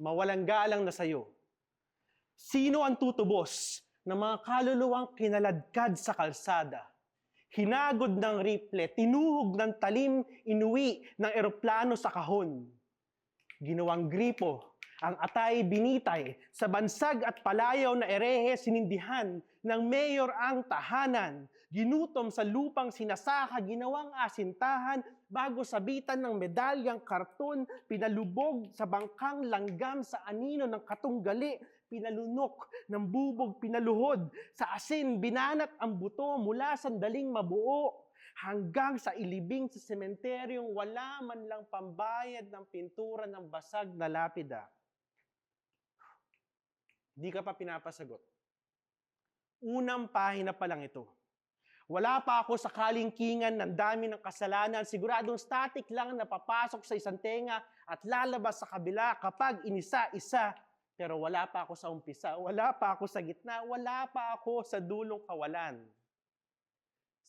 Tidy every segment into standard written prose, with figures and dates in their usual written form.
mawalang galang na sayo. Sino ang tutubos ng mga kaluluwang kinaladkad sa kalsada? Hinagod ng rifle, tinuhog ng talim, inuwi ng eroplano sa kahon. Ginawang gripo, ang atay binitay, sa bansag at palayaw na erehe sinindihan ng mayor ang tahanan. Ginutom sa lupang sinasaka, ginawang asintahan, bago sabitan ng medalyang karton, pinalubog sa bangkang langgam sa anino ng katunggali, pinalunok ng bubog, pinaluhod sa asin, binanat ang buto mula sandaling mabuo, hanggang sa ilibing sa sementeryong wala man lang pambayad ng pintura ng basag na lapida. Di ka pa pinapasagot. Unang pahina pa lang ito. Wala pa ako sa kalingkingan ng dami ng kasalanan, siguradong static lang na papasok sa isang tenga at lalabas sa kabila kapag inisa-isa. Pero wala pa ako sa umpisa, wala pa ako sa gitna, wala pa ako sa dulong kawalan.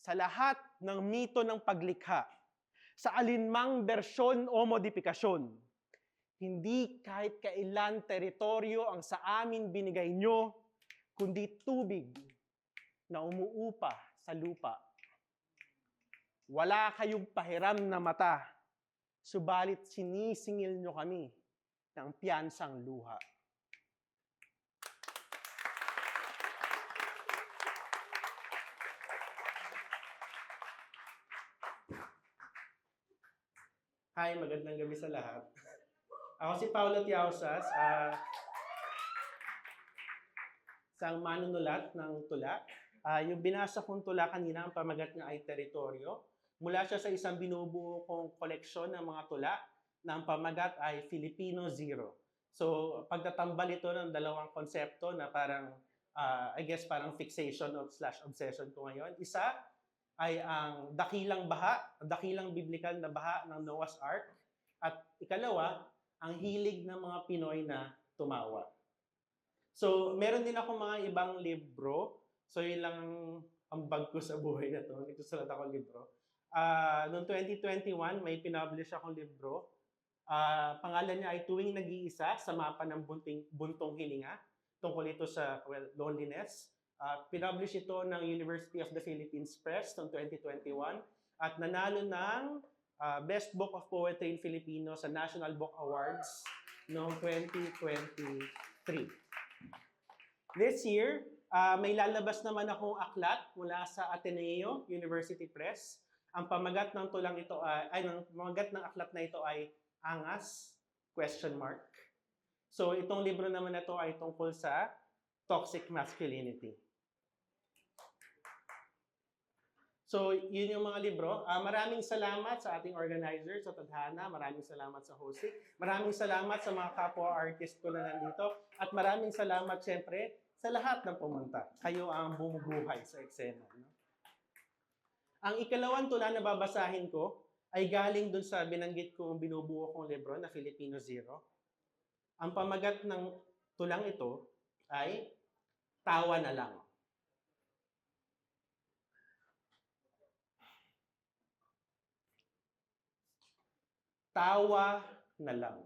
Sa lahat ng mito ng paglikha, sa alinmang bersyon o modifikasyon, hindi kahit kailan teritoryo ang sa amin binigay nyo, kundi tubig na umuupa sa lupa. Wala kayong pahiram na mata, subalit sinisingil nyo kami ng piyansang luha. Hi, magandang gabi sa lahat. Ako si Paulo Tiausas, isang manunulat ng tula. Yung binasa kong tula kanina, ang pamagat niya ay Teritoryo. Mula siya sa isang binubuo kong koleksyon ng mga tula na ang pamagat ay Filipino Zero. So, pagtatambal ito ng dalawang konsepto na parang, I guess parang fixation / obsession ko ngayon. Isa ay ang dakilang biblikal na baha ng Noah's Ark. At ikalawa, ang hilig ng mga Pinoy na tumawa. So, meron din ako mga ibang libro. So, yun lang ang bag ko sa buhay na to. Nagsusulat ako libro. Noong 2021, may pinublish akong libro. Pangalan niya ay Tuwing Nag-iisa sa Mapa ng Buntong Hininga. Tungkol ito sa loneliness. Pinublish ito ng University of the Philippines Press noong 2021 at nanalo ng Best Book of Poetry in Filipino sa National Book Awards noong 2023. This year, may lalabas naman akong aklat mula sa Ateneo University Press. Ang pamagat ng tulang ito ang pamagat ng aklat na ito ay Angas? So itong libro naman na ito ay tungkol sa toxic masculinity. So, yun yung mga libro. Maraming salamat sa ating organizer, sa Tadhana. Maraming salamat sa hosting. Maraming salamat sa mga kapwa-artist ko na nandito. At maraming salamat, syempre, sa lahat ng pumunta. Kayo ang bumubuhay sa eksena. No? Ang ikalawang tula na babasahin ko ay galing dun sa binanggit kong binubuo kong libro na Filipino Zero. Ang pamagat ng tulang ito ay Tawa na Lang. Tawa na lang.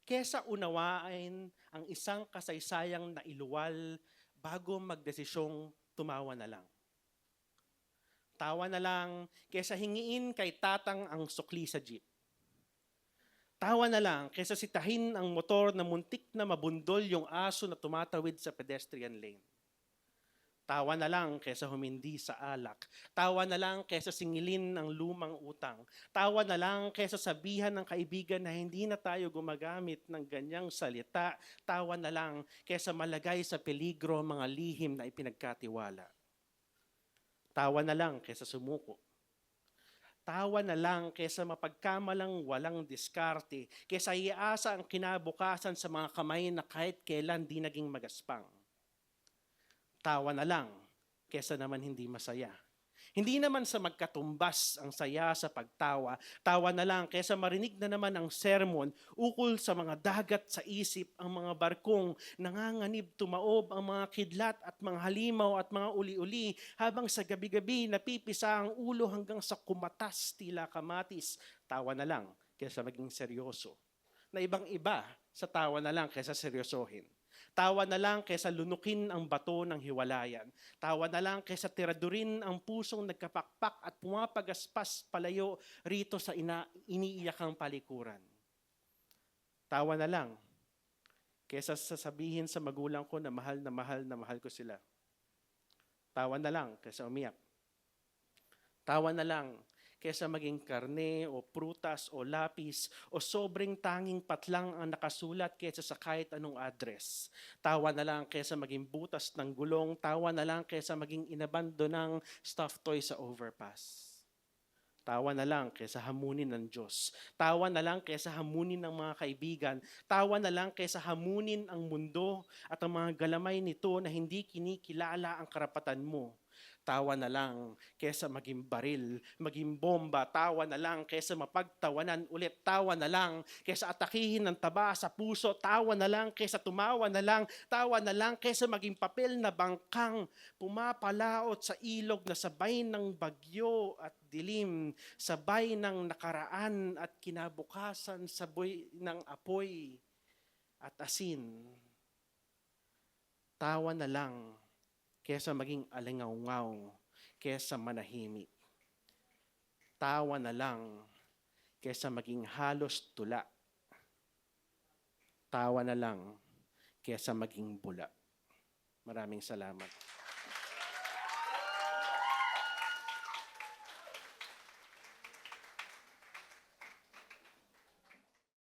Kesa unawain ang isang kasaysayang nailuwal bago magdesisyong tumawa na lang. Tawa na lang kesa hingiin kay tatang ang sukli sa jeep. Tawa na lang kesa sitahin ang motor na muntik na mabundol yung aso na tumatawid sa pedestrian lane. Tawa na lang kesa humindi sa alak. Tawa na lang kesa singilin ng lumang utang. Tawa na lang kesa sabihan ng kaibigan na hindi na tayo gumagamit ng ganyang salita. Tawa na lang kesa malagay sa peligro mga lihim na ipinagkatiwala. Tawa na lang kesa sumuko. Tawa na lang kesa mapagkamalang walang diskarte, kesa iasa ang kinabukasan sa mga kamay na kahit kailan di naging magaspang. Tawa na lang, kesa naman hindi masaya. Hindi naman sa magkatumbas ang saya sa pagtawa. Tawa na lang, kesa marinig na naman ang sermon, ukol sa mga dagat sa isip, ang mga barkong, nanganganib tumaob ang mga kidlat at mga halimaw at mga uli-uli, habang sa gabi-gabi napipisa ang ulo hanggang sa kumatas tila kamatis. Tawa na lang, kesa maging seryoso. na ibang-iba sa tawa na lang kaysa seryosohin. Tawa na lang kaysa lunukin ang bato ng hiwalayan. Tawa na lang kaysa tiradurin ang pusong nagkapakpak at pumapagaspas palayo rito sa iniiyakang palikuran. Tawa na lang kaysa sasabihin sa magulang ko na mahal na mahal ko sila. Tawa na lang kaysa umiyak. Tawa na lang kaysa maging karne o prutas o lapis o sobrang tanging patlang ang nakasulat kaysa sa kahit anong address. Tawa na lang kaysa maging butas ng gulong. Tawa na lang kaysa maging inabando ng stuffed toy sa overpass. Tawa na lang kaysa hamunin ng Diyos. Tawa na lang kaysa hamunin ng mga kaibigan. Tawa na lang kaysa hamunin ang mundo at ang mga galamay nito na hindi kinikilala ang karapatan mo. Tawa na lang kaysa maging baril, maging bomba. Tawa na lang kaysa mapagtawanan ulit. Tawa na lang kaysa atakihin ng taba sa puso. Tawa na lang kaysa tumawa na lang. Tawa na lang kaysa maging papel na bangkang pumapalaot sa ilog na sabay ng bagyo at dilim, sabay ng nakaraan at kinabukasan, sabay ng apoy at asin. Tawa na lang kesa maging alingaungaw, kesa manahimik. Tawa na lang kesa maging halos tula. Tawa na lang kesa maging bula. Maraming salamat.